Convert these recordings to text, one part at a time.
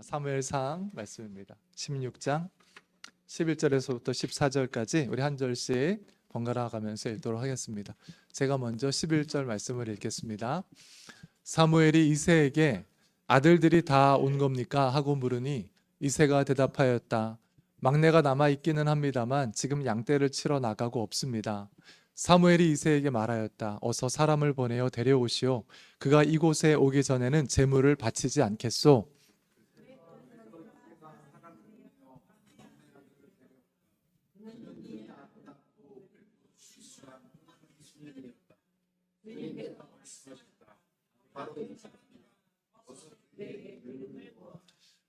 사무엘상 말씀입니다. 16장 11절에서부터 14절까지 우리 한 절씩 번갈아 가면서 읽도록 하겠습니다. 제가 먼저 11절 말씀을 읽겠습니다. 사무엘이 이새에게 아들들이 다 온 겁니까? 하고 물으니 이새가 대답하였다. 막내가 남아 있기는 합니다만 지금 양떼를 치러 나가고 없습니다. 사무엘이 이새에게 말하였다. 어서 사람을 보내어 데려오시오. 그가 이곳에 오기 전에는 제물을 바치지 않겠소.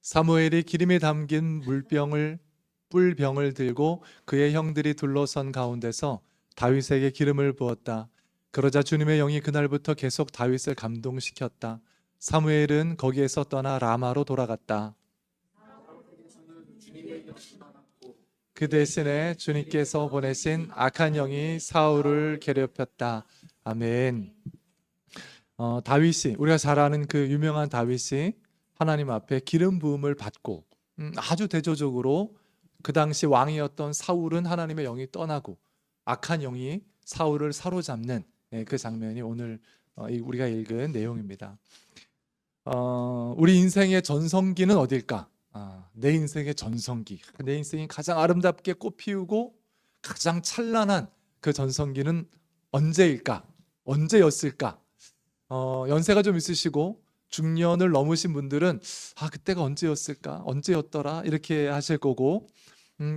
사무엘이 기름이 담긴 뿔병을 들고 그의 형들이 둘러선 가운데서 다윗에게 기름을 부었다. 그러자 주님의 영이 그날부터 계속 다윗을 감동시켰다. 사무엘은 거기에서 떠나 라마로 돌아갔다. 그 대신에 주님께서 보내신 악한 영이 사울을 괴롭혔다. 아멘. 다윗이, 우리가 잘 아는 그 유명한 다윗이 하나님 앞에 기름 부음을 받고 아주 대조적으로 그 당시 왕이었던 사울은 하나님의 영이 떠나고 악한 영이 사울을 사로잡는 그 장면이 오늘 우리가 읽은 내용입니다. 우리 인생의 전성기는 어딜까? 내 인생의 전성기, 내 인생이 가장 아름답게 꽃피우고 가장 찬란한 그 전성기는 언제일까? 언제였을까? 연세가 좀 있으시고 중년을 넘으신 분들은 그때가 언제였을까? 언제였더라? 이렇게 하실 거고,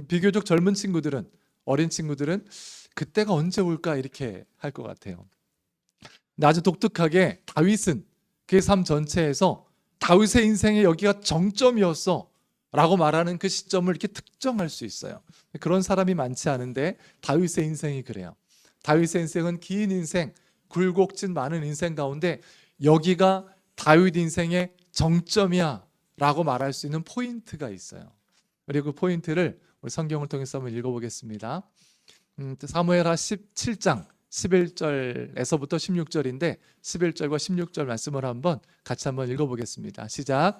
비교적 젊은 친구들은, 어린 친구들은 그때가 언제 올까? 이렇게 할 것 같아요. 근데 아주 독특하게 다윗은 그의 삶 전체에서 다윗의 인생에 여기가 정점이었어 라고 말하는 그 시점을 이렇게 특정할 수 있어요. 그런 사람이 많지 않은데 다윗의 인생이 그래요. 다윗의 인생은 긴 인생, 굴곡진 많은 인생 가운데 여기가 다윗 인생의 정점이야 라고 말할 수 있는 포인트가 있어요. 그리고 그 포인트를 우리 성경을 통해서 한번 읽어보겠습니다. 사무엘하 17장 11절에서부터 16절인데 11절과 16절 말씀을 같이 한번 읽어보겠습니다. 시작.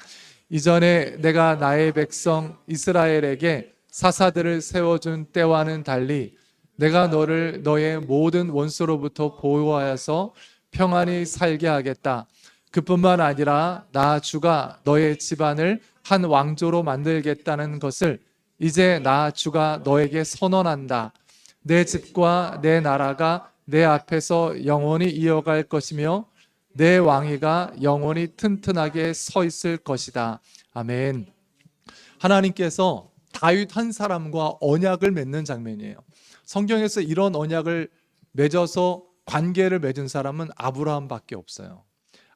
이전에 내가 나의 백성 이스라엘에게 사사들을 세워준 때와는 달리 내가 너를 너의 모든 원수로부터 보호하여서 평안히 살게 하겠다. 그뿐만 아니라 나 주가 너의 집안을 한 왕조로 만들겠다는 것을 이제 나 주가 너에게 선언한다. 내 집과 내 나라가 내 앞에서 영원히 이어갈 것이며 내 왕위가 영원히 튼튼하게 서 있을 것이다. 아멘. 하나님께서 다윗 한 사람과 언약을 맺는 장면이에요. 성경에서 이런 언약을 맺어서 관계를 맺은 사람은 아브라함밖에 없어요.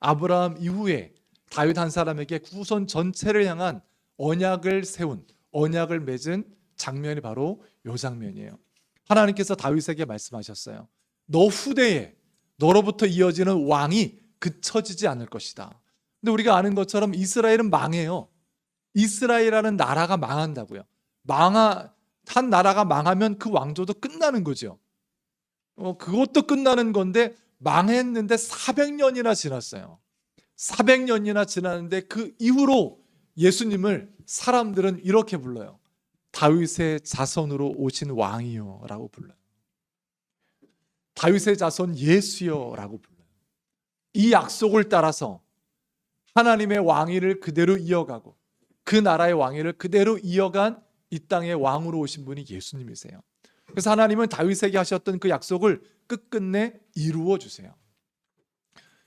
아브라함 이후에 다윗 한 사람에게 후손 전체를 향한 언약을 세운, 언약을 맺은 장면이 바로 이 장면이에요. 하나님께서 다윗에게 말씀하셨어요. 너 후대에 너로부터 이어지는 왕이 그쳐지지 않을 것이다. 근데 우리가 아는 것처럼 이스라엘은 망해요. 이스라엘이라는 나라가 망한다고요. 한 나라가 망하면 그 왕조도 끝나는 거죠. 그것도 끝나는 건데 망했는데 400년이나 지났어요. 400년이나 지났는데 그 이후로 예수님을 사람들은 이렇게 불러요. 다윗의 자손으로 오신 왕이요 라고 불러요. 다윗의 자손 예수요 라고 불러요. 이 약속을 따라서 하나님의 왕위를 그대로 이어가고 그 나라의 왕위를 그대로 이어간 이 땅의 왕으로 오신 분이 예수님이세요. 그래서 하나님은 다윗에게 하셨던 그 약속을 끝끝내 이루어 주세요.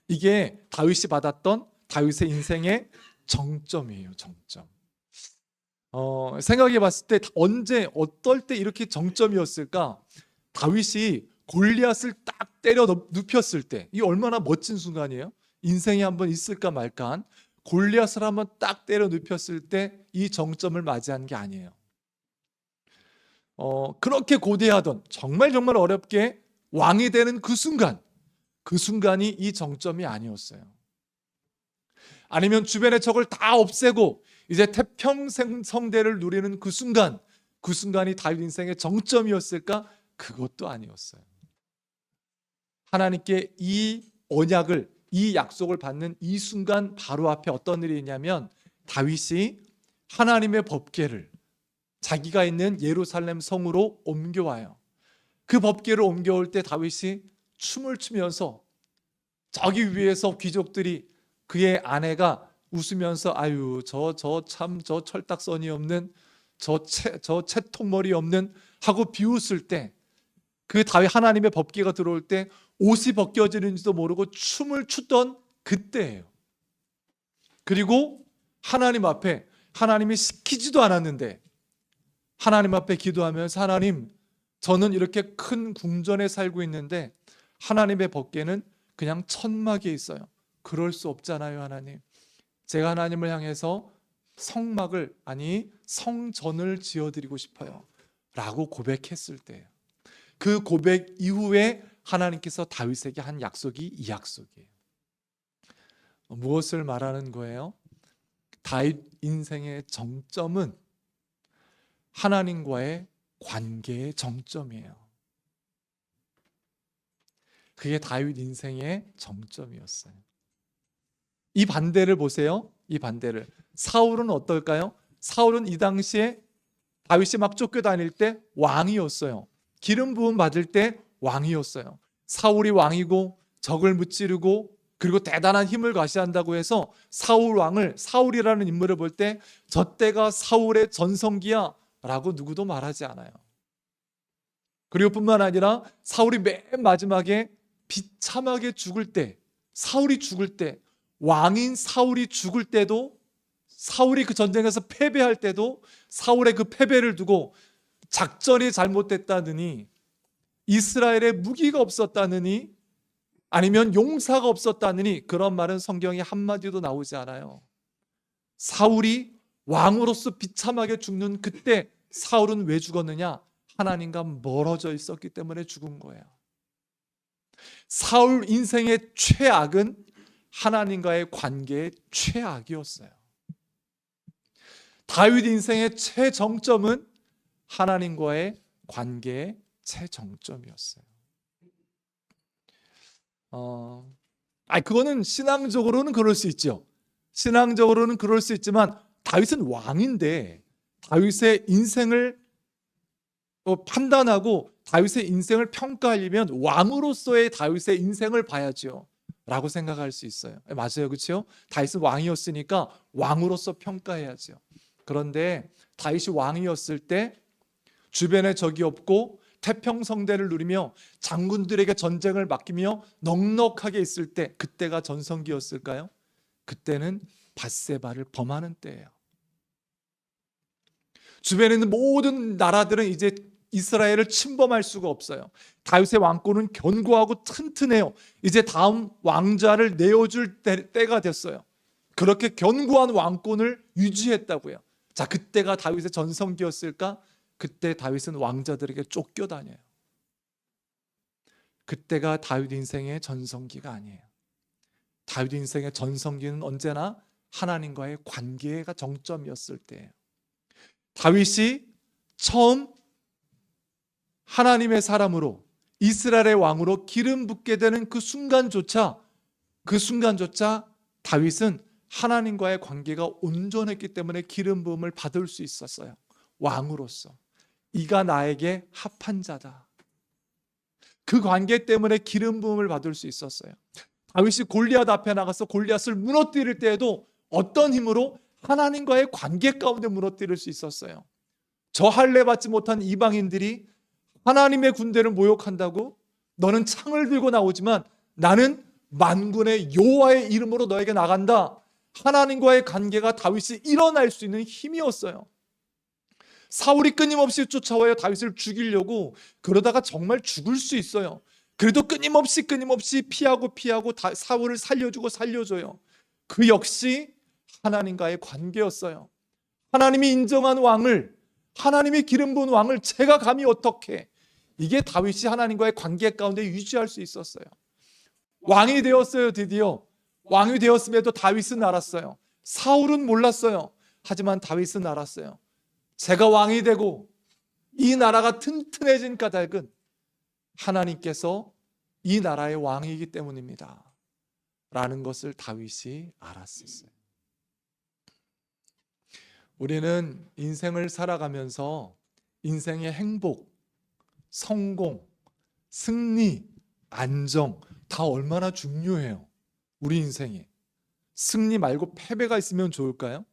이게 다윗이 받았던 다윗의 인생의 정점이에요. 정점. 생각해 봤을 때 언제 어떨 때 이렇게 정점이었을까? 다윗이 골리앗을 딱 때려 눕혔을 때, 이 얼마나 멋진 순간이에요. 인생에 한번 있을까 말까한 골리앗을 한번 딱 때려 눕혔을 때 이 정점을 맞이한 게 아니에요. 그렇게 고대하던 정말 어렵게 왕이 되는 그 순간이 이 정점이 아니었어요. 아니면 주변의 적을 다 없애고 이제 태평생 성대를 누리는 그 순간이 다윗 인생의 정점이었을까? 그것도 아니었어요. 하나님께 이 언약을, 이 약속을 받는 이 순간 바로 앞에 어떤 일이 있냐면 다윗이 하나님의 법궤를 자기가 있는 예루살렘 성으로 옮겨와요. 그 법궤를 옮겨올 때 다윗이 춤을 추면서 저기 위에서 귀족들이, 그의 아내가 웃으면서 아유 저 철딱서니 없는 저 채통머리 없는 하고 비웃을 때, 그 다윗 하나님의 법궤가 들어올 때 옷이 벗겨지는지도 모르고 춤을 추던 그때예요. 그리고 하나님 앞에, 하나님이 시키지도 않았는데 하나님 앞에 기도하면서 하나님, 저는 이렇게 큰 궁전에 살고 있는데 하나님의 법궤는 그냥 천막에 있어요. 그럴 수 없잖아요. 하나님, 제가 하나님을 향해서 성막을, 아니 성전을 지어드리고 싶어요 라고 고백했을 때예요. 그 고백 이후에 하나님께서 다윗에게 한 약속이 이 약속이에요. 무엇을 말하는 거예요? 다윗 인생의 정점은 하나님과의 관계의 정점이에요. 그게 다윗 인생의 정점이었어요. 이 반대를 보세요. 이 반대를. 사울은 어떨까요? 사울은 이 당시에 다윗이 막 쫓겨다닐 때 왕이었어요. 기름 부음 받을 때 왕이었어요. 사울이 왕이고 적을 무찌르고 그리고 대단한 힘을 과시한다고 해서 사울 왕을, 사울이라는 인물을 볼 때 저 때가 사울의 전성기야 라고 누구도 말하지 않아요. 그리고 뿐만 아니라 사울이 맨 마지막에 비참하게 죽을 때, 사울이 죽을 때, 왕인 사울이 죽을 때도, 사울이 그 전쟁에서 패배할 때도 사울의 그 패배를 두고 작전이 잘못됐다느니, 이스라엘에 무기가 없었다느니, 아니면 용사가 없었다느니, 그런 말은 성경에 한마디도 나오지 않아요. 사울이 왕으로서 비참하게 죽는 그때 사울은 왜 죽었느냐? 하나님과 멀어져 있었기 때문에 죽은 거예요. 사울 인생의 최악은 하나님과의 관계의 최악이었어요. 다윗 인생의 최정점은 하나님과의 관계의 최정점이었어요. 그거는 신앙적으로는 그럴 수 있죠. 신앙적으로는 그럴 수 있지만 다윗은 왕인데 다윗의 인생을 판단하고 다윗의 인생을 평가하려면 왕으로서의 다윗의 인생을 봐야죠 라고 생각할 수 있어요. 맞아요, 그렇죠? 다윗은 왕이었으니까 왕으로서 평가해야죠. 그런데 다윗이 왕이었을 때 주변에 적이 없고 태평성대를 누리며 장군들에게 전쟁을 맡기며 넉넉하게 있을 때, 그때가 전성기였을까요? 그때는 밧세바를 범하는 때예요. 주변에 있는 모든 나라들은 이제 이스라엘을 침범할 수가 없어요. 다윗의 왕권은 견고하고 튼튼해요. 이제 다음 왕자를 내어줄 때가 됐어요. 그렇게 견고한 왕권을 유지했다고요. 자, 그때가 다윗의 전성기였을까? 그때 다윗은 왕자들에게 쫓겨다녀요. 그때가 다윗 인생의 전성기가 아니에요. 다윗 인생의 전성기는 언제나 하나님과의 관계가 정점이었을 때예요. 다윗이 처음 하나님의 사람으로, 이스라엘의 왕으로 기름 붓게 되는 그 순간조차 다윗은 하나님과의 관계가 온전했기 때문에 기름 부음을 받을 수 있었어요. 왕으로서 이가 나에게 합한 자다. 그 관계 때문에 기름 부음을 받을 수 있었어요. 다윗이 골리앗 앞에 나가서 골리앗을 무너뜨릴 때에도 어떤 힘으로? 하나님과의 관계 가운데 무너뜨릴 수 있었어요. 저 할례 받지 못한 이방인들이 하나님의 군대를 모욕한다고? 너는 창을 들고 나오지만 나는 만군의 여호와의 이름으로 너에게 나간다. 하나님과의 관계가 다윗이 일어날 수 있는 힘이었어요. 사울이 끊임없이 쫓아와요. 다윗을 죽이려고. 그러다가 정말 죽을 수 있어요. 그래도 끊임없이 피하고 사울을 살려줘요. 그 역시 하나님과의 관계였어요. 하나님이 인정한 왕을, 하나님이 기름 부은 왕을 제가 감히 어떻게, 이게 다윗이 하나님과의 관계 가운데 유지할 수 있었어요. 왕이 되었어요. 드디어 왕이 되었음에도 다윗은 알았어요. 사울은 몰랐어요. 하지만 다윗은 알았어요. 제가 왕이 되고 이 나라가 튼튼해진 까닭은 하나님께서 이 나라의 왕이기 때문입니다 라는 것을 다윗이 알았었어요. 우리는 인생을 살아가면서 인생의 행복, 성공, 승리, 안정 다 얼마나 중요해요. 우리 인생에 승리 말고 패배가 있으면 좋을까요?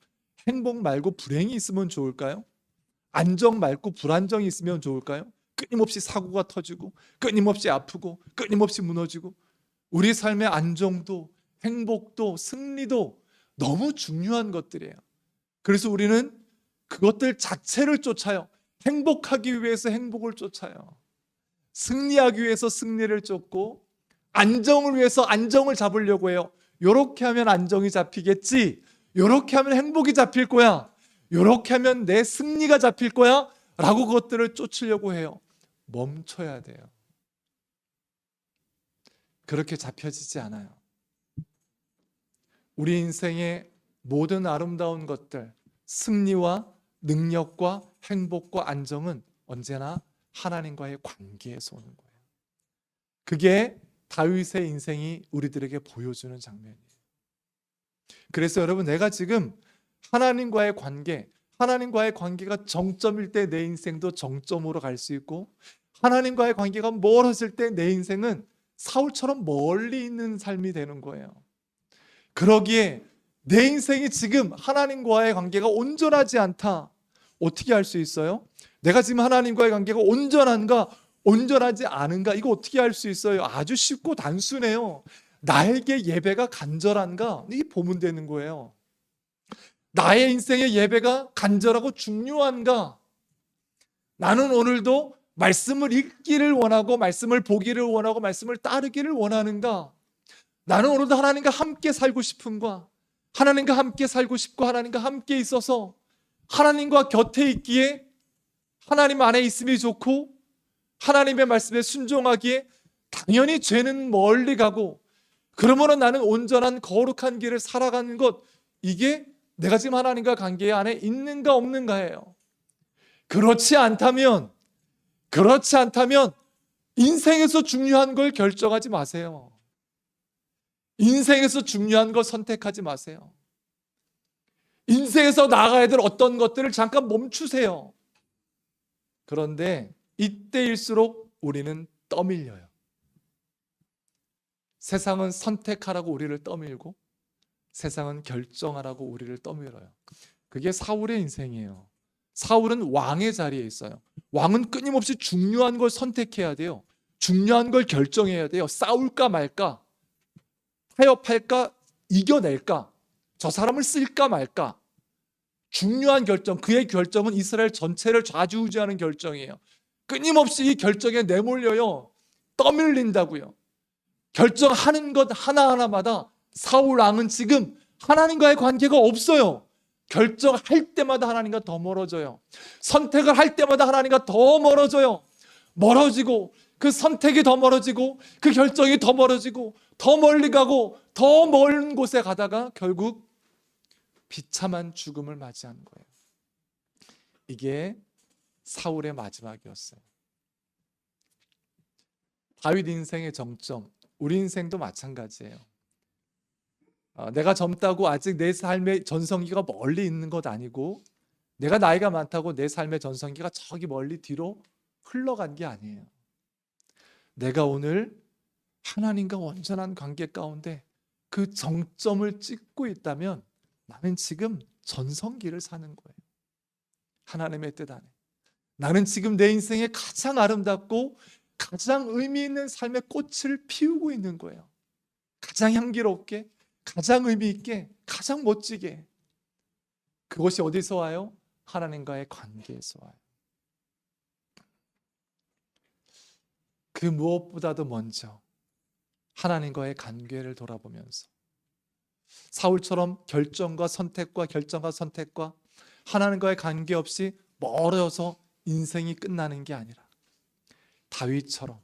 행복 말고 불행이 있으면 좋을까요? 안정 말고 불안정이 있으면 좋을까요? 끊임없이 사고가 터지고 끊임없이 아프고 끊임없이 무너지고 우리 삶의 안정도 행복도 승리도 너무 중요한 것들이에요. 그래서 우리는 그것들 자체를 쫓아요. 행복하기 위해서 행복을 쫓아요. 승리하기 위해서 승리를 쫓고 안정을 위해서 안정을 잡으려고 해요. 요렇게 하면 안정이 잡히겠지. 요렇게 하면 행복이 잡힐 거야. 요렇게 하면 내 승리가 잡힐 거야. 라고 그것들을 쫓으려고 해요. 멈춰야 돼요. 그렇게 잡혀지지 않아요. 우리 인생의 모든 아름다운 것들, 승리와 능력과 행복과 안정은 언제나 하나님과의 관계에서 오는 거예요. 그게 다윗의 인생이 우리들에게 보여주는 장면이에요. 그래서 여러분, 내가 지금 하나님과의 관계가 정점일 때 내 인생도 정점으로 갈 수 있고, 하나님과의 관계가 멀어질 때 내 인생은 사울처럼 멀리 있는 삶이 되는 거예요. 그러기에 내 인생이 지금 하나님과의 관계가 온전하지 않다. 어떻게 알 수 있어요? 내가 지금 하나님과의 관계가 온전한가, 온전하지 않은가, 이거 어떻게 알 수 있어요? 아주 쉽고 단순해요. 나에게 예배가 간절한가? 이게 보면 되는 거예요. 나의 인생의 예배가 간절하고 중요한가? 나는 오늘도 말씀을 읽기를 원하고 말씀을 보기를 원하고 말씀을 따르기를 원하는가? 나는 오늘도 하나님과 함께 살고 싶은가? 하나님과 함께 살고 싶고 하나님과 함께 있어서 하나님과 곁에 있기에 하나님 안에 있음이 좋고 하나님의 말씀에 순종하기에 당연히 죄는 멀리 가고, 그러므로 나는 온전한 거룩한 길을 살아가는 것, 이게 내가 지금 하나님과 관계 안에 있는가 없는가예요. 그렇지 않다면 인생에서 중요한 걸 결정하지 마세요. 인생에서 중요한 걸 선택하지 마세요. 인생에서 나아가야 될 어떤 것들을 잠깐 멈추세요. 그런데 이때일수록 우리는 떠밀려요. 세상은 선택하라고 우리를 떠밀고 세상은 결정하라고 우리를 떠밀어요. 그게 사울의 인생이에요. 사울은 왕의 자리에 있어요. 왕은 끊임없이 중요한 걸 선택해야 돼요. 중요한 걸 결정해야 돼요. 싸울까 말까, 타협할까, 이겨낼까, 저 사람을 쓸까 말까. 중요한 결정, 그의 결정은 이스라엘 전체를 좌지우지하는 결정이에요. 끊임없이 이 결정에 내몰려요. 떠밀린다고요. 결정하는 것 하나하나마다 사울 왕은 지금 하나님과의 관계가 없어요. 결정할 때마다 하나님과 더 멀어져요. 선택을 할 때마다 하나님과 더 멀어져요. 멀어지고 그 선택이 더 멀어지고 그 결정이 더 멀어지고 더 멀리 가고 더 먼 곳에 가다가 결국 비참한 죽음을 맞이하는 거예요. 이게 사울의 마지막이었어요. 다윗 인생의 정점, 우리 인생도 마찬가지예요. 내가 젊다고 아직 내 삶의 전성기가 멀리 있는 것 아니고, 내가 나이가 많다고 내 삶의 전성기가 저기 멀리 뒤로 흘러간 게 아니에요. 내가 오늘 하나님과 온전한 관계 가운데 그 정점을 찍고 있다면 나는 지금 전성기를 사는 거예요. 하나님의 뜻 안에 나는 지금 내 인생에 가장 아름답고 가장 의미 있는 삶의 꽃을 피우고 있는 거예요. 가장 향기롭게, 가장 의미 있게, 가장 멋지게. 그것이 어디서 와요? 하나님과의 관계에서 와요. 그 무엇보다도 먼저 하나님과의 관계를 돌아보면서 사울처럼 결정과 선택과 하나님과의 관계 없이 멀어서 인생이 끝나는 게 아니라 다윗처럼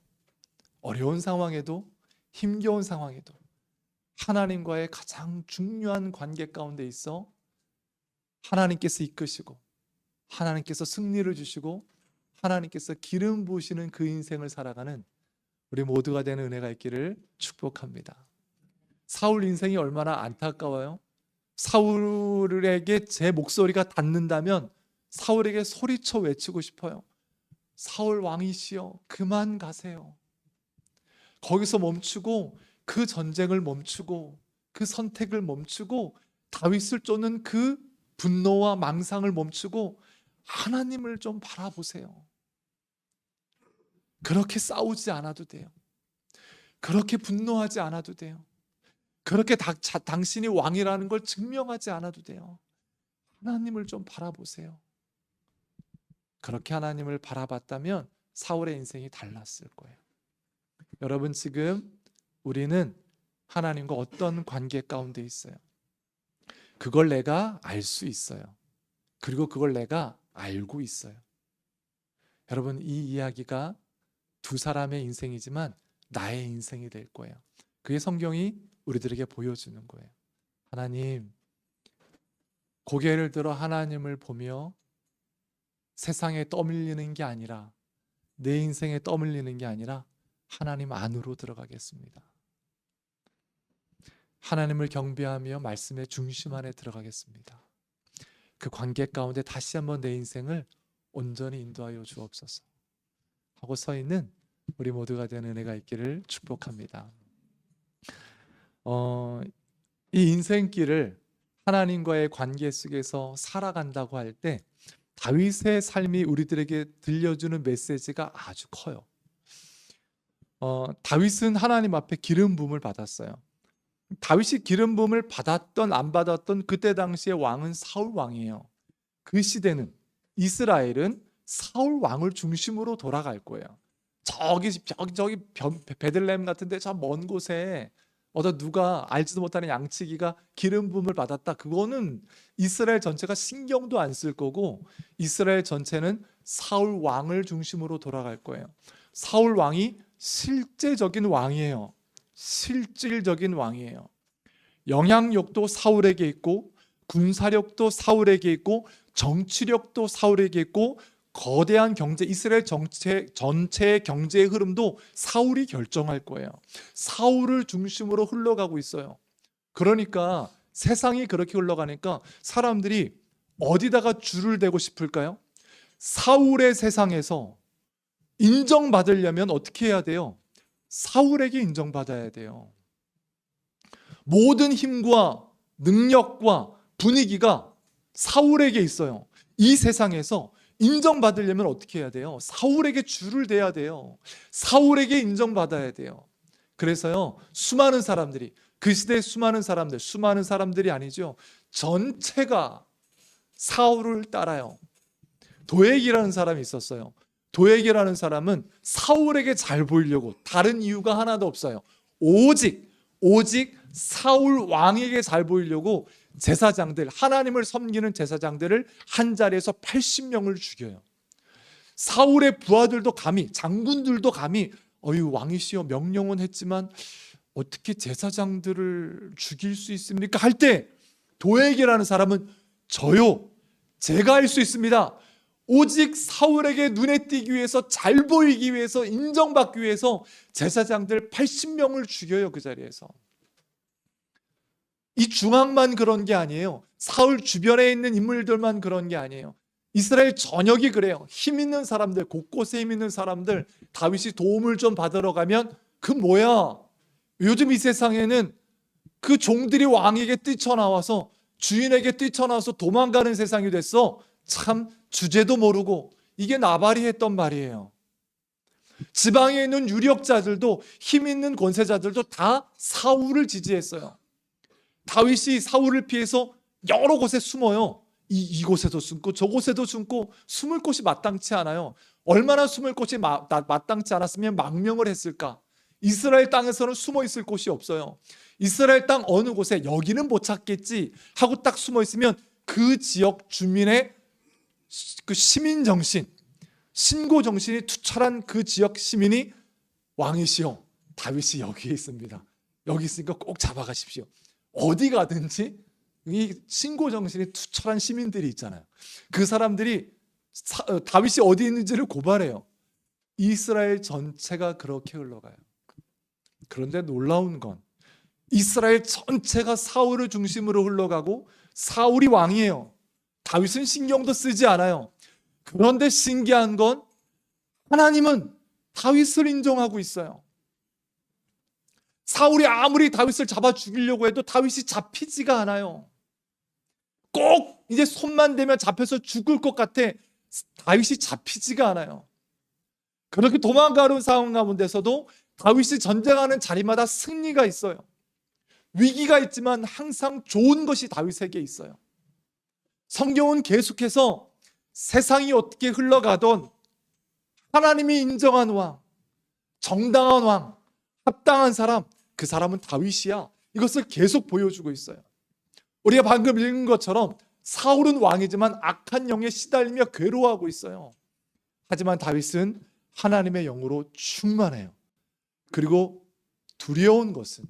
어려운 상황에도 힘겨운 상황에도 하나님과의 가장 중요한 관계 가운데 있어 하나님께서 이끄시고 하나님께서 승리를 주시고 하나님께서 기름 부으시는 그 인생을 살아가는 우리 모두가 되는 은혜가 있기를 축복합니다. 사울 인생이 얼마나 안타까워요. 사울에게 제 목소리가 닿는다면 사울에게 소리쳐 외치고 싶어요. 사울 왕이시여, 그만 가세요. 거기서 멈추고 그 전쟁을 멈추고 그 선택을 멈추고 다윗을 쫓는 그 분노와 망상을 멈추고 하나님을 좀 바라보세요. 그렇게 싸우지 않아도 돼요. 그렇게 분노하지 않아도 돼요. 그렇게 당신이 왕이라는 걸 증명하지 않아도 돼요. 하나님을 좀 바라보세요. 그렇게 하나님을 바라봤다면 사울의 인생이 달랐을 거예요. 여러분, 지금 우리는 하나님과 어떤 관계 가운데 있어요? 그걸 내가 알 수 있어요. 그리고 그걸 내가 알고 있어요. 여러분, 이 이야기가 두 사람의 인생이지만 나의 인생이 될 거예요. 그게 성경이 우리들에게 보여주는 거예요. 하나님, 고개를 들어 하나님을 보며 세상에 떠밀리는 게 아니라, 내 인생에 떠밀리는 게 아니라 하나님 안으로 들어가겠습니다. 하나님을 경배하며 말씀의 중심 안에 들어가겠습니다. 그 관계 가운데 다시 한번 내 인생을 온전히 인도하여 주옵소서 하고 서 있는 우리 모두가 되는 은혜가 있기를 축복합니다. 이 인생길을 하나님과의 관계 속에서 살아간다고 할 때 다윗의 삶이 우리들에게 들려주는 메시지가 아주 커요. 다윗은 하나님 앞에 기름 부음을 받았어요. 다윗이 기름 부음을 받았던 안 받았던 그때 당시의 왕은 사울 왕이에요. 그 시대는, 이스라엘은 사울 왕을 중심으로 돌아갈 거예요. 저기 베들레헴 같은데 저 먼 곳에 누가 알지도 못하는 양치기가 기름 부음을 받았다. 그거는 이스라엘 전체가 신경도 안 쓸 거고, 이스라엘 전체는 사울 왕을 중심으로 돌아갈 거예요. 사울 왕이 실제적인 왕이에요. 실질적인 왕이에요. 영향력도 사울에게 있고, 군사력도 사울에게 있고, 정치력도 사울에게 있고, 거대한 경제, 이스라엘 전체의 경제의 흐름도 사울이 결정할 거예요. 사울을 중심으로 흘러가고 있어요. 그러니까 세상이 그렇게 흘러가니까 사람들이 어디다가 줄을 대고 싶을까요? 사울의 세상에서 인정받으려면 어떻게 해야 돼요? 사울에게 인정받아야 돼요. 모든 힘과 능력과 분위기가 사울에게 있어요. 이 세상에서 인정받으려면 어떻게 해야 돼요? 사울에게 줄을 대야 돼요. 사울에게 인정받아야 돼요. 그래서요, 수많은 사람들이, 그 시대의 수많은 사람들이 아니죠, 전체가 사울을 따라요. 도액이라는 사람이 있었어요. 도액이라는 사람은 사울에게 잘 보이려고, 다른 이유가 하나도 없어요. 오직 사울 왕에게 잘 보이려고 제사장들, 하나님을 섬기는 제사장들을 한 자리에서 80명을 죽여요. 사울의 부하들도 감히, 장군들도 감히 왕이시여 명령은 했지만 어떻게 제사장들을 죽일 수 있습니까? 할 때 도액이라는 사람은 저요, 제가 할 수 있습니다. 오직 사울에게 눈에 띄기 위해서, 잘 보이기 위해서, 인정받기 위해서 제사장들 80명을 죽여요. 그 자리에서. 이 중앙만 그런 게 아니에요. 사울 주변에 있는 인물들만 그런 게 아니에요. 이스라엘 전역이 그래요. 힘 있는 사람들, 곳곳에 힘 있는 사람들, 다윗이 도움을 좀 받으러 가면 그 뭐야? 요즘 이 세상에는 그 종들이 왕에게 뛰쳐나와서, 주인에게 뛰쳐나와서 도망가는 세상이 됐어. 참 주제도 모르고, 이게 나발이 했던 말이에요. 지방에 있는 유력자들도, 힘 있는 권세자들도 다 사울을 지지했어요. 다윗이 사울을 피해서 여러 곳에 숨어요. 이곳에도 숨고 저곳에도 숨고, 숨을 곳이 마땅치 않아요. 얼마나 숨을 곳이 마땅치 않았으면 망명을 했을까? 이스라엘 땅에서는 숨어 있을 곳이 없어요. 이스라엘 땅 어느 곳에 여기는 못 찾겠지 하고 딱 숨어 있으면 그 지역 주민의 그 시민 정신, 신고 정신이 투철한 그 지역 시민이 왕이시여, 다윗이 여기에 있습니다. 여기 있으니까 꼭 잡아가십시오. 어디 가든지 이 신고 정신이 투철한 시민들이 있잖아요. 그 사람들이 다윗이 어디 있는지를 고발해요. 이스라엘 전체가 그렇게 흘러가요. 그런데 놀라운 건, 이스라엘 전체가 사울을 중심으로 흘러가고 사울이 왕이에요. 다윗은 신경도 쓰지 않아요. 그런데 신기한 건 하나님은 다윗을 인정하고 있어요. 사울이 아무리 다윗을 잡아 죽이려고 해도 다윗이 잡히지가 않아요. 꼭 이제 손만 대면 잡혀서 죽을 것 같아. 다윗이 잡히지가 않아요. 그렇게 도망가는 상황 가운데서도 다윗이 전쟁하는 자리마다 승리가 있어요. 위기가 있지만 항상 좋은 것이 다윗에게 있어요. 성경은 계속해서 세상이 어떻게 흘러가던 하나님이 인정한 왕, 정당한 왕, 합당한 사람, 그 사람은 다윗이야. 이것을 계속 보여주고 있어요. 우리가 방금 읽은 것처럼 사울은 왕이지만 악한 영에 시달리며 괴로워하고 있어요. 하지만 다윗은 하나님의 영으로 충만해요. 그리고 두려운 것은,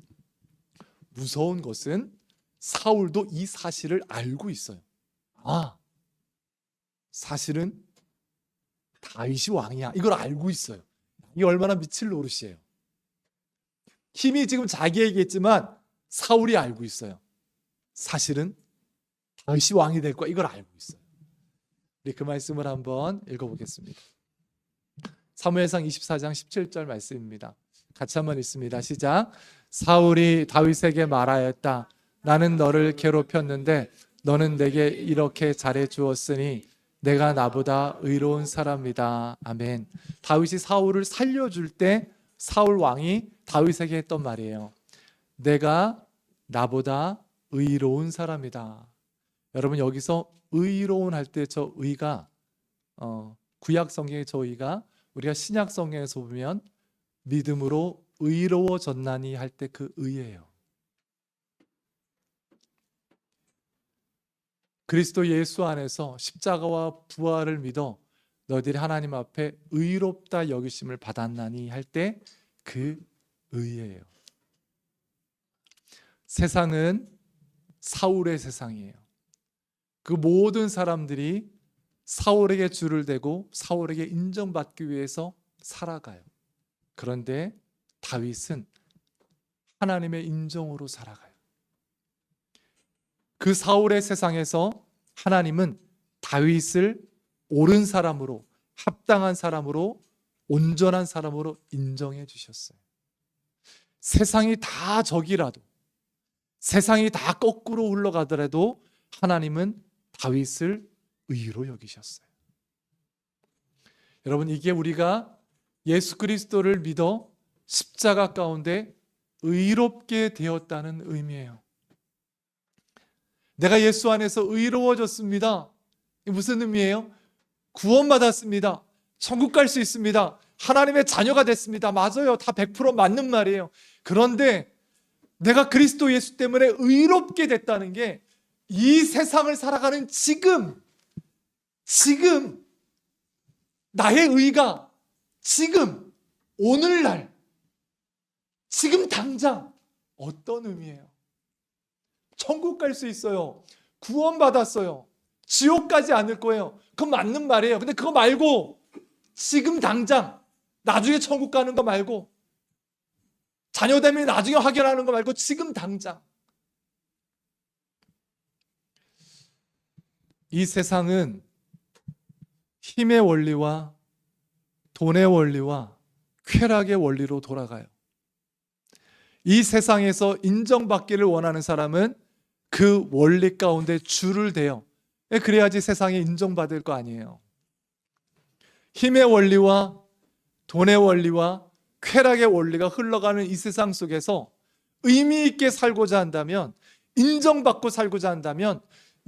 무서운 것은 사울도 이 사실을 알고 있어요. 아, 사실은 다윗이 왕이야. 이걸 알고 있어요. 이게 얼마나 미칠 노릇이에요. 힘이 지금 자기에게 있지만 사울이 알고 있어요. 사실은 다윗이 왕이 될 거야. 이걸 알고 있어요. 우리 그 말씀을 한번 읽어보겠습니다. 사무엘상 24장 17절 말씀입니다. 같이 한번 읽습니다. 시작. 사울이 다윗에게 말하였다. 나는 너를 괴롭혔는데 너는 내게 이렇게 잘해 주었으니 내가 나보다 의로운 사람이다. 아멘. 다윗이 사울을 살려줄 때 사울 왕이 다윗에게 했던 말이에요. 내가 나보다 의로운 사람이다. 여러분, 여기서 의로운 할 때 저 의가 구약 성경의 저 의가 우리가 신약 성경에서 보면 믿음으로 의로워졌나니 할 때 그 의예요. 그리스도 예수 안에서 십자가와 부활을 믿어 너희들이 하나님 앞에 의롭다 여기심을 받았나니 할 때 그 의예요. 세상은 사울의 세상이에요. 그 모든 사람들이 사울에게 줄을 대고 사울에게 인정받기 위해서 살아가요. 그런데 다윗은 하나님의 인정으로 살아가요. 그 사울의 세상에서 하나님은 다윗을 옳은 사람으로, 합당한 사람으로, 온전한 사람으로 인정해 주셨어요. 세상이 다 적이라도, 세상이 다 거꾸로 흘러가더라도 하나님은 다윗을 의로 여기셨어요. 여러분, 이게 우리가 예수 그리스도를 믿어 십자가 가운데 의롭게 되었다는 의미예요. 내가 예수 안에서 의로워졌습니다. 이게 무슨 의미예요? 구원받았습니다. 천국 갈 수 있습니다. 하나님의 자녀가 됐습니다. 맞아요. 다 100% 맞는 말이에요. 그런데 내가 그리스도 예수 때문에 의롭게 됐다는 게 이 세상을 살아가는 지금 나의 의가 지금 오늘날 지금 당장 어떤 의미예요? 천국 갈 수 있어요. 구원받았어요. 지옥 가지 않을 거예요. 그건 맞는 말이에요. 근데 그거 말고 지금 당장 나중에 천국 가는 거 말고 자녀 되면 나중에 확인하는 거 말고 지금 당장 이 세상은 힘의 원리와 돈의 원리와 쾌락의 원리로 돌아가요. 이 세상에서 인정받기를 원하는 사람은 그 원리 가운데 줄을 대요. 그래야지 세상에 인정받을 거 아니에요. 힘의 원리와 돈의 원리와 쾌락의 원리가 흘러가는 이 세상 속에서 의미 있게 살고자 한다면, 인정받고 살고자 한다면,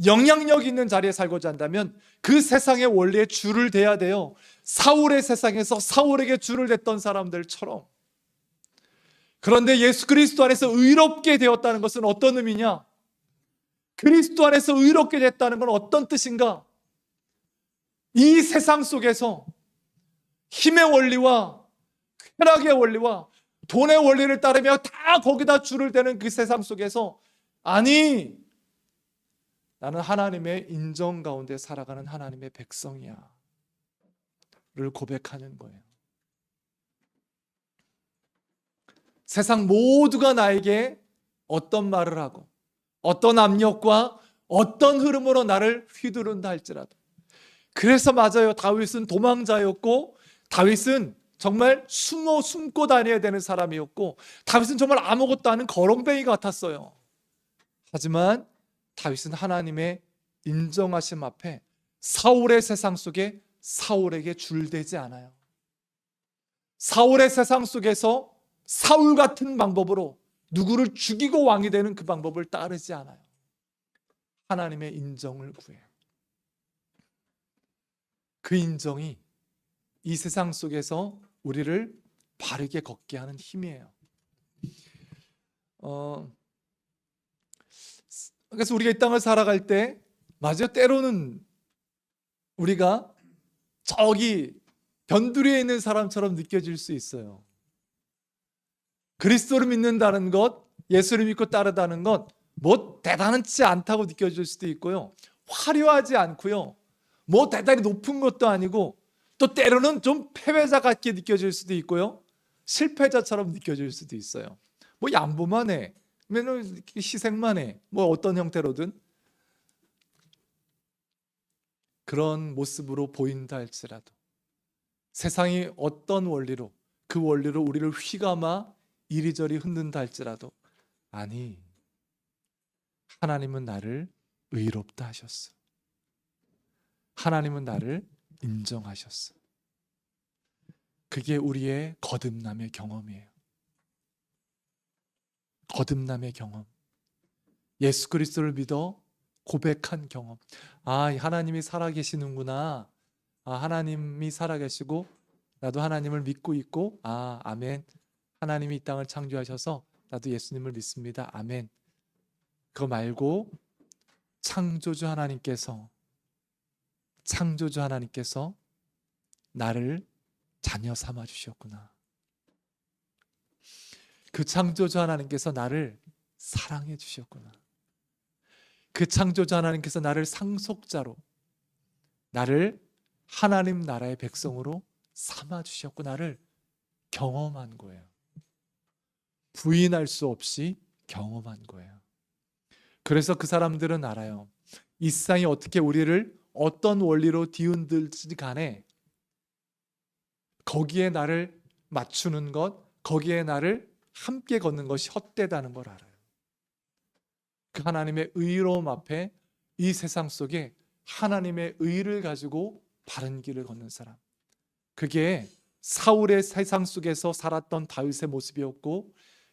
영향력 있는 자리에 살고자 한다면 그 세상의 원리에 줄을 대야 돼요. 사울의 세상에서 사울에게 줄을 댔던 사람들처럼. 그런데 예수 그리스도 안에서 의롭게 되었다는 것은 어떤 의미냐? 그리스도 안에서 의롭게 됐다는 건 어떤 뜻인가? 이 세상 속에서 힘의 원리와 쾌락의 원리와 돈의 원리를 따르며 다 거기다 줄을 대는 그 세상 속에서, 아니, 나는 하나님의 인정 가운데 살아가는 하나님의 백성이야 를 고백하는 거예요. 세상 모두가 나에게 어떤 말을 하고 어떤 압력과 어떤 흐름으로 나를 휘두른다 할지라도. 그래서 맞아요. 다윗은 도망자였고 다윗은 정말 숨고 다녀야 되는 사람이었고 다윗은 정말 아무것도 아닌 거렁뱅이 같았어요. 하지만 다윗은 하나님의 인정하심 앞에 사울의 세상 속에 사울에게 줄대지 않아요. 사울의 세상 속에서 사울 같은 방법으로 누구를 죽이고 왕이 되는 그 방법을 따르지 않아요. 하나님의 인정을 구해요. 그 인정이 이 세상 속에서 우리를 바르게 걷게 하는 힘이에요. 그래서 우리가 이 땅을 살아갈 때 맞아요. 때로는 우리가 저기 변두리에 있는 사람처럼 느껴질 수 있어요. 그리스도를 믿는다는 것, 예수를 믿고 따르다는 것, 뭐 대단하지 않다고 느껴질 수도 있고요. 화려하지 않고요. 뭐 대단히 높은 것도 아니고 또 때로는 좀 패배자 같게 느껴질 수도 있고요. 실패자처럼 느껴질 수도 있어요. 뭐 양보만 해. 맨날 희생만 해. 뭐 어떤 형태로든 그런 모습으로 보인다 할지라도 세상이 어떤 원리로 그 원리로 우리를 휘감아 이리저리 흔든다 할지라도 아니 하나님은 나를 의롭다 하셨어. 하나님은 나를 인정하셨어. 그게 우리의 거듭남의 경험이에요. 거듭남의 경험. 예수 그리스도를 믿어 고백한 경험. 아, 하나님이 살아계시는구나. 아, 하나님이 살아계시고 나도 하나님을 믿고 있고 아, 아멘. 하나님이 이 땅을 창조하셔서 나도 예수님을 믿습니다. 아멘. 그거 말고 창조주 하나님께서 나를 자녀 삼아 주셨구나. 그 창조주 하나님께서 나를 사랑해 주셨구나. 그 창조주 하나님께서 나를 상속자로 나를 하나님 나라의 백성으로 삼아 주셨구나를 경험한 거예요. 부인할 수 없이 경험한 거예요. 그래서 그 사람들은 알아요. 이 세상이 어떻게 우리를 어떤 원리로 뒤흔들지 간에 거기에 나를 맞추는 것, 거기에 나를 함께 걷는 것이 헛되다는 걸 알아요. 그 하나님의 의로움 앞에 이 세상 속에 하나님의 의를 가지고 바른 길을 걷는 사람. 그게 사울의 세상 속에서 살았던 다윗의 모습이었고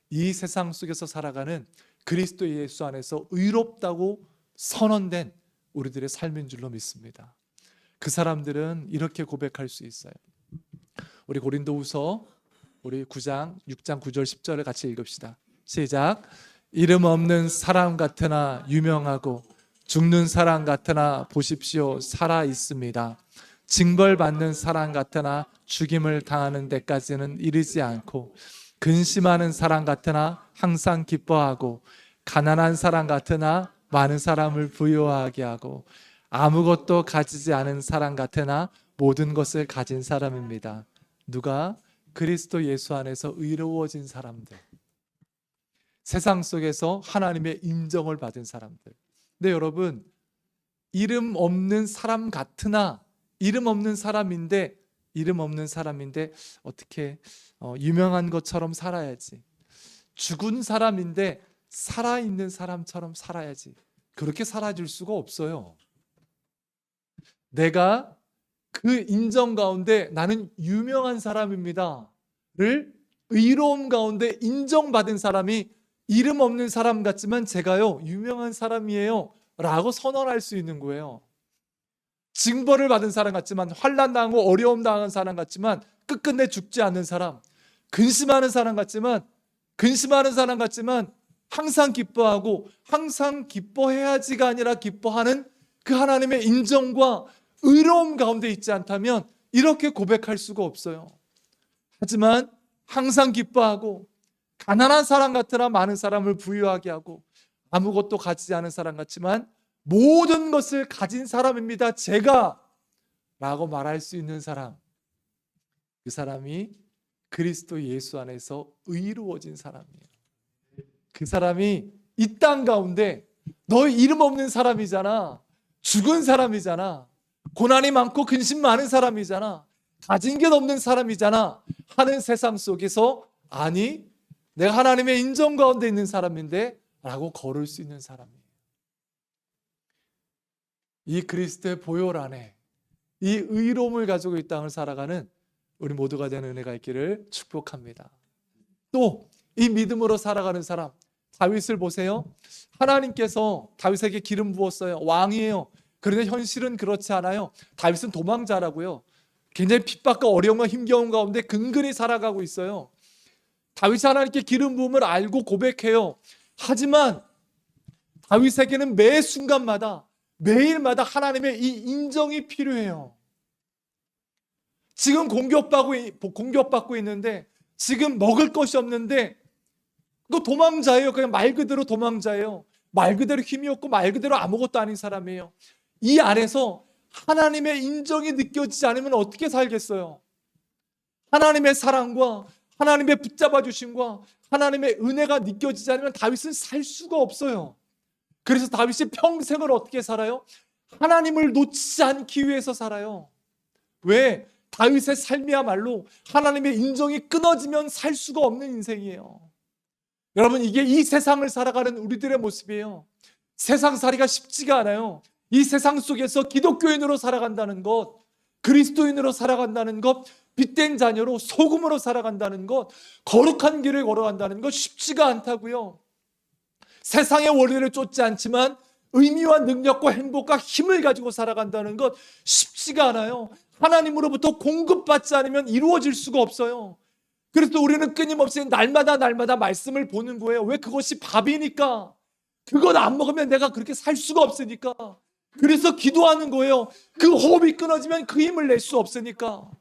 이 세상 속에서 살아가는 그리스도 예수 안에서 의롭다고 선언된 우리들의 삶인 줄로 믿습니다. 그 사람들은 이렇게 고백할 수 있어요. 우리 고린도후서 우리 9장 6장 9절 10절을 같이 읽읍시다. 시작. 이름 없는 사람 같으나 유명하고 죽는 사람 같으나 보십시오 살아 있습니다. 징벌받는 사람 같으나 죽임을 당하는 데까지는 이르지 않고 근심하는 사람 같으나 항상 기뻐하고 가난한 사람 같으나 많은 사람을 부유하게 하고 아무것도 가지지 않은 사람 같으나 모든 것을 가진 사람입니다. 누가? 그리스도 예수 안에서 의로워진 사람들, 세상 속에서 하나님의 인정을 받은 사람들. 근데 여러분, 이름 없는 사람 같으나 이름 없는 사람인데 어떻게 유명한 것처럼 살아야지, 죽은 사람인데 살아있는 사람처럼 살아야지, 그렇게 살아줄 수가 없어요. 내가 그 인정 가운데 나는 유명한 사람입니다 를 의로움 가운데 인정받은 사람이 이름 없는 사람 같지만 제가요 유명한 사람이에요 라고 선언할 수 있는 거예요. 징벌을 받은 사람 같지만, 환난 당하고 어려움 당한 사람 같지만 끝끝내 죽지 않는 사람, 근심하는 사람 같지만 항상 기뻐하고 항상 기뻐해야지가 아니라 기뻐하는 그 하나님의 인정과 의로움 가운데 있지 않다면 이렇게 고백할 수가 없어요. 하지만 항상 기뻐하고 가난한 사람 같으나 많은 사람을 부유하게 하고 아무것도 가지지 않은 사람 같지만 모든 것을 가진 사람입니다 제가 라고 말할 수 있는 사람, 그 사람이 그리스도 예수 안에서 의로워진 사람이에요. 그 사람이 이 땅 가운데 너 이름 없는 사람이잖아. 죽은 사람이잖아. 고난이 많고 근심 많은 사람이잖아. 가진 게 없는 사람이잖아 하는 세상 속에서, 아니 내가 하나님의 인정 가운데 있는 사람인데 라고 걸을 수 있는 사람이에요. 이 그리스도의 보혈 안에 이 의로움을 가지고 이 땅을 살아가는 우리 모두가 되는 은혜가 있기를 축복합니다. 또 이 믿음으로 살아가는 사람, 다윗을 보세요. 하나님께서 다윗에게 기름 부었어요. 왕이에요. 그런데 현실은 그렇지 않아요. 다윗은 도망자라고요. 굉장히 핍박과 어려움과 힘겨운 가운데 근근히 살아가고 있어요. 다윗이 하나님께 기름 부음을 알고 고백해요. 하지만 다윗에게는 매 순간마다 매일마다 하나님의 이 인정이 필요해요. 지금 공격받고 있는데, 지금 먹을 것이 없는데, 그 도망자예요. 그냥 말 그대로 도망자예요. 말 그대로 힘이 없고 말 그대로 아무것도 아닌 사람이에요. 이 안에서 하나님의 인정이 느껴지지 않으면 어떻게 살겠어요? 하나님의 사랑과 하나님의 붙잡아 주심과 하나님의 은혜가 느껴지지 않으면 다윗은 살 수가 없어요. 그래서 다윗이 평생을 어떻게 살아요? 하나님을 놓치지 않기 위해서 살아요. 왜? 다윗의 삶이야말로 하나님의 인정이 끊어지면 살 수가 없는 인생이에요. 여러분, 이게 이 세상을 살아가는 우리들의 모습이에요. 세상살이가 쉽지가 않아요. 이 세상 속에서 기독교인으로 살아간다는 것, 그리스도인으로 살아간다는 것, 빛된 자녀로 소금으로 살아간다는 것, 거룩한 길을 걸어간다는 것 쉽지가 않다고요. 세상의 원리를 쫓지 않지만 의미와 능력과 행복과 힘을 가지고 살아간다는 것 쉽지가 않아요. 하나님으로부터 공급받지 않으면 이루어질 수가 없어요. 그래서 우리는 끊임없이 날마다 말씀을 보는 거예요. 왜? 그것이 밥이니까. 그것 안 먹으면 내가 그렇게 살 수가 없으니까. 그래서 기도하는 거예요. 그 호흡이 끊어지면 그 힘을 낼 수 없으니까.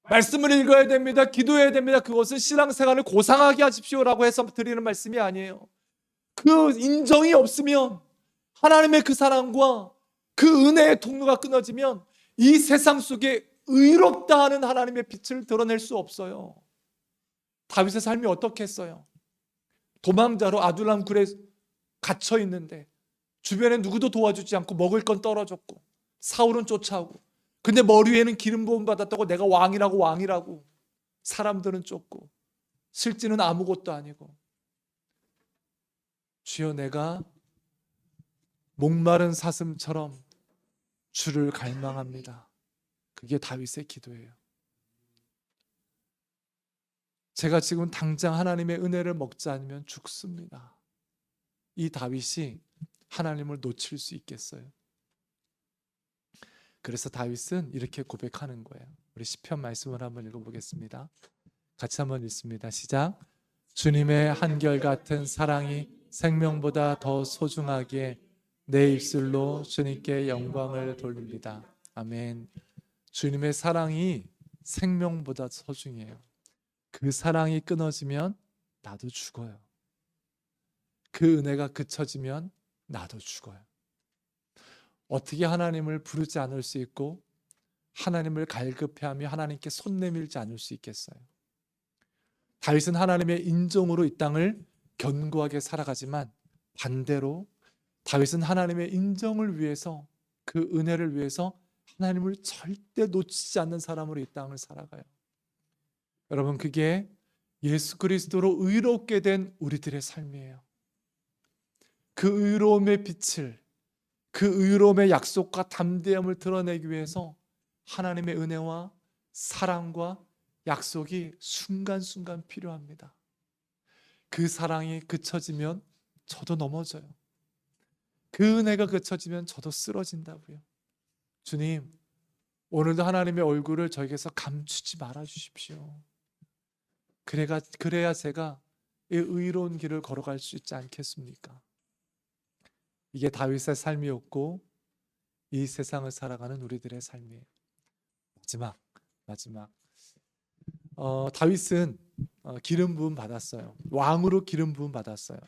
말씀을 읽어야 됩니다. 기도해야 됩니다. 그것은 신앙생활을 고상하게 하십시오라고 해서 드리는 말씀이 아니에요. 그 인정이 없으면, 하나님의 그 사랑과 그 은혜의 통로가 끊어지면 이 세상 속에 의롭다 하는 하나님의 빛을 드러낼 수 없어요. 다윗의 삶이 어떻겠어요? 도망자로 아둘람 굴에 갇혀 있는데 주변에 누구도 도와주지 않고 먹을 건 떨어졌고 사울은 쫓아오고, 근데 머리 위에는 기름 부음 받았다고 내가 왕이라고 사람들은 쫓고, 실제는 아무것도 아니고, 주여 내가 목마른 사슴처럼 주를 갈망합니다. 그게 다윗의 기도예요. 제가 지금 당장 하나님의 은혜를 먹지 않으면 죽습니다. 이 다윗이 하나님을 놓칠 수 있겠어요? 그래서 다윗은 이렇게 고백하는 거예요. 우리 시편 말씀을 한번 읽어보겠습니다. 같이 한번 읽습니다. 시작. 주님의 한결같은 사랑이 생명보다 더 소중하기에 내 입술로 주님께 영광을 돌립니다. 아멘. 주님의 사랑이 생명보다 소중해요. 그 사랑이 끊어지면 나도 죽어요. 그 은혜가 그쳐지면 나도 죽어요. 어떻게 하나님을 부르지 않을 수 있고 하나님을 갈급해하며 하나님께 손 내밀지 않을 수 있겠어요? 다윗은 하나님의 인정으로 이 땅을 견고하게 살아가지만, 반대로 다윗은 하나님의 인정을 위해서, 그 은혜를 위해서 하나님을 절대 놓치지 않는 사람으로 이 땅을 살아가요. 여러분, 그게 예수 그리스도로 의롭게 된 우리들의 삶이에요. 그 의로움의 빛을, 그 의로움의 약속과 담대함을 드러내기 위해서 하나님의 은혜와 사랑과 약속이 순간순간 필요합니다. 그 사랑이 그쳐지면 저도 넘어져요. 그 은혜가 그쳐지면 저도 쓰러진다고요. 주님, 오늘도 하나님의 얼굴을 저에게서 감추지 말아 주십시오. 그래야 제가 이 의로운 길을 걸어갈 수 있지 않겠습니까? 이게 다윗의 삶이었고, 이 세상을 살아가는 우리들의 삶이에요. 마지막 다윗은 기름 부음 받았어요. 왕으로 기름 부음 받았어요.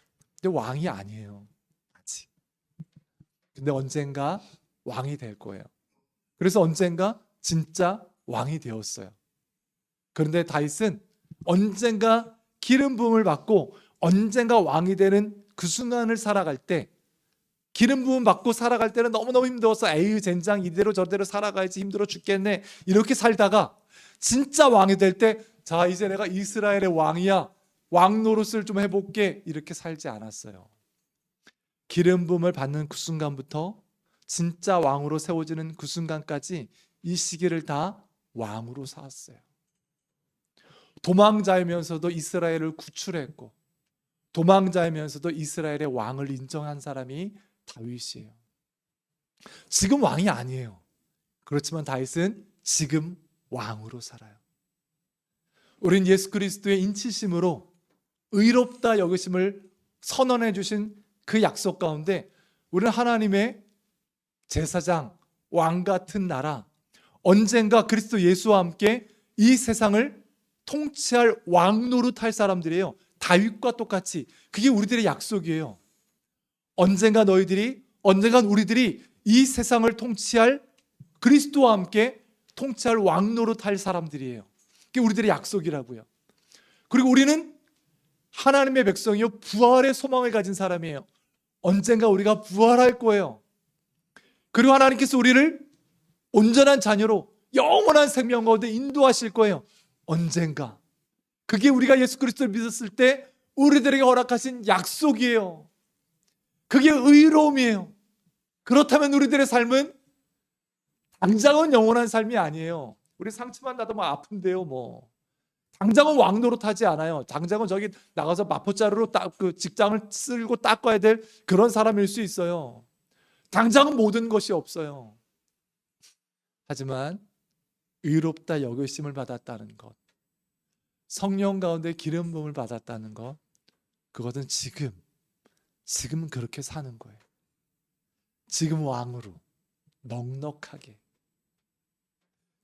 근데 왕이 아니에요, 아직. 근데 언젠가 왕이 될 거예요. 그래서 언젠가 진짜 왕이 되었어요. 그런데 다윗은 언젠가 기름 부음을 받고 언젠가 왕이 되는 그 순간을 살아갈 때, 기름 부음 받고 살아갈 때는 너무너무 힘들어서 에이 젠장 이대로 저대로 살아가야지 힘들어 죽겠네 이렇게 살다가 진짜 왕이 될 때 자 이제 내가 이스라엘의 왕이야, 왕 노릇을 좀 해볼게 이렇게 살지 않았어요. 기름 부음을 받는 그 순간부터 진짜 왕으로 세워지는 그 순간까지 이 시기를 다 왕으로 살았어요. 도망자이면서도 이스라엘을 구출했고, 도망자이면서도 이스라엘의 왕을 인정한 사람이 다윗이에요. 지금 왕이 아니에요. 그렇지만 다윗은 지금 왕으로 살아요. 우린 예수 그리스도의 인치심으로 의롭다 여기심을 선언해 주신 그 약속 가운데 우리는 하나님의 제사장, 왕 같은 나라, 언젠가 그리스도 예수와 함께 이 세상을 통치할 왕 노릇할 사람들이에요. 다윗과 똑같이. 그게 우리들의 약속이에요. 언젠간 우리들이 이 세상을 통치할, 그리스도와 함께 통치할 왕 노릇할 사람들이에요. 그게 우리들의 약속이라고요. 그리고 우리는 하나님의 백성이요, 부활의 소망을 가진 사람이에요. 언젠가 우리가 부활할 거예요. 그리고 하나님께서 우리를 온전한 자녀로 영원한 생명 가운데 인도하실 거예요. 언젠가. 그게 우리가 예수 그리스도를 믿었을 때 우리들에게 허락하신 약속이에요. 그게 의로움이에요. 그렇다면 우리들의 삶은 당장은 영원한 삶이 아니에요. 우리 상처만 나도 막 아픈데요, 뭐. 당장은 왕노릇 하지 않아요. 당장은 저기 나가서 마포자루로 그 직장을 쓸고 닦아야 될 그런 사람일 수 있어요. 당장은 모든 것이 없어요. 하지만 의롭다 여기심을 받았다는 것, 성령 가운데 기름 부음을 받았다는 것, 그것은 지금은 그렇게 사는 거예요. 지금 왕으로 넉넉하게,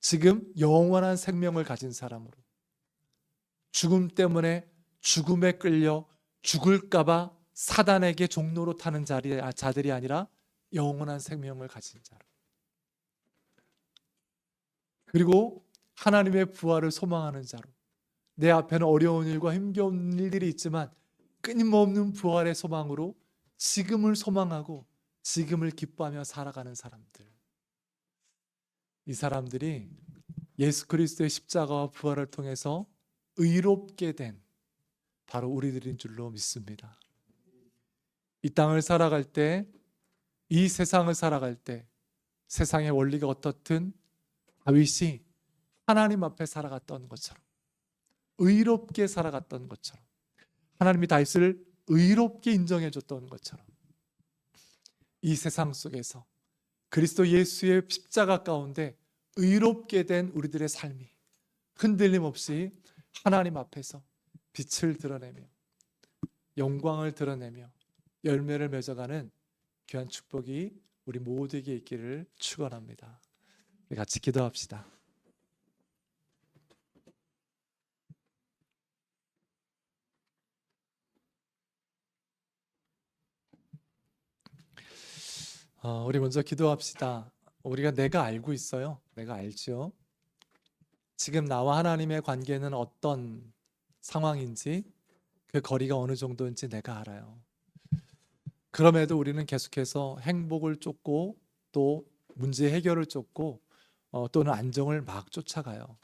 지금 영원한 생명을 가진 사람으로, 죽음 때문에 죽음에 끌려 죽을까봐 사단에게 종로로 타는 자들이 아니라 영원한 생명을 가진 자로, 그리고 하나님의 부활을 소망하는 자로, 내 앞에는 어려운 일과 힘겨운 일들이 있지만 끊임없는 부활의 소망으로 지금을 소망하고 지금을 기뻐하며 살아가는 사람들, 이 사람들이 예수 그리스도의 십자가와 부활을 통해서 의롭게 된 바로 우리들인 줄로 믿습니다. 이 땅을 살아갈 때, 이 세상을 살아갈 때 세상의 원리가 어떻든 다윗이 하나님 앞에 살아갔던 것처럼, 의롭게 살아갔던 것처럼, 하나님이 다윗을 의롭게 인정해 줬던 것처럼, 이 세상 속에서 그리스도 예수의 십자가 가운데 의롭게 된 우리들의 삶이 흔들림 없이 하나님 앞에서 빛을 드러내며 영광을 드러내며 열매를 맺어가는 귀한 축복이 우리 모두에게 있기를 축원합니다. 우리 같이 기도합시다. 우리 먼저 기도합시다. 우리가 내가 알고 있어요. 내가 알죠. 지금 나와 하나님의 관계는 어떤 상황인지, 그 거리가 어느 정도인지 내가 알아요. 그럼에도 우리는 계속해서 행복을 쫓고 또 문제 해결을 쫓고 또는 안정을 막 쫓아가요.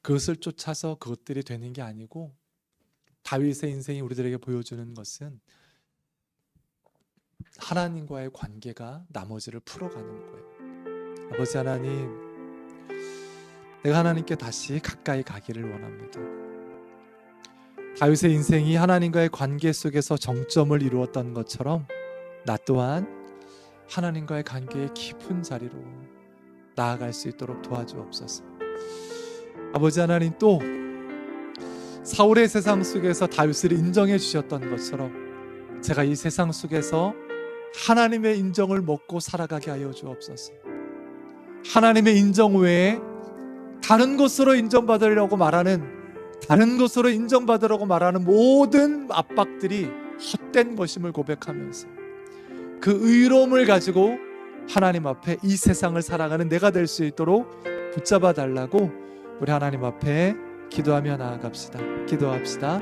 그것을 쫓아서 그것들이 되는 게 아니고, 다윗의 인생이 우리들에게 보여주는 것은 하나님과의 관계가 나머지를 풀어가는 거예요. 아버지 하나님, 내가 하나님께 다시 가까이 가기를 원합니다. 다윗의 인생이 하나님과의 관계 속에서 정점을 이루었던 것처럼 나 또한 하나님과의 관계의 깊은 자리로 나아갈 수 있도록 도와주옵소서. 아버지 하나님, 또 사울의 세상 속에서 다윗을 인정해 주셨던 것처럼 제가 이 세상 속에서 하나님의 인정을 먹고 살아가게 하여 주옵소서. 하나님의 인정 외에 다른 것으로 인정받으려고 말하는 모든 압박들이 헛된 것임을 고백하면서 그 의로움을 가지고 하나님 앞에 이 세상을 살아가는 내가 될 수 있도록 붙잡아 달라고 우리 하나님 앞에 기도하며 나아갑시다. 기도합시다.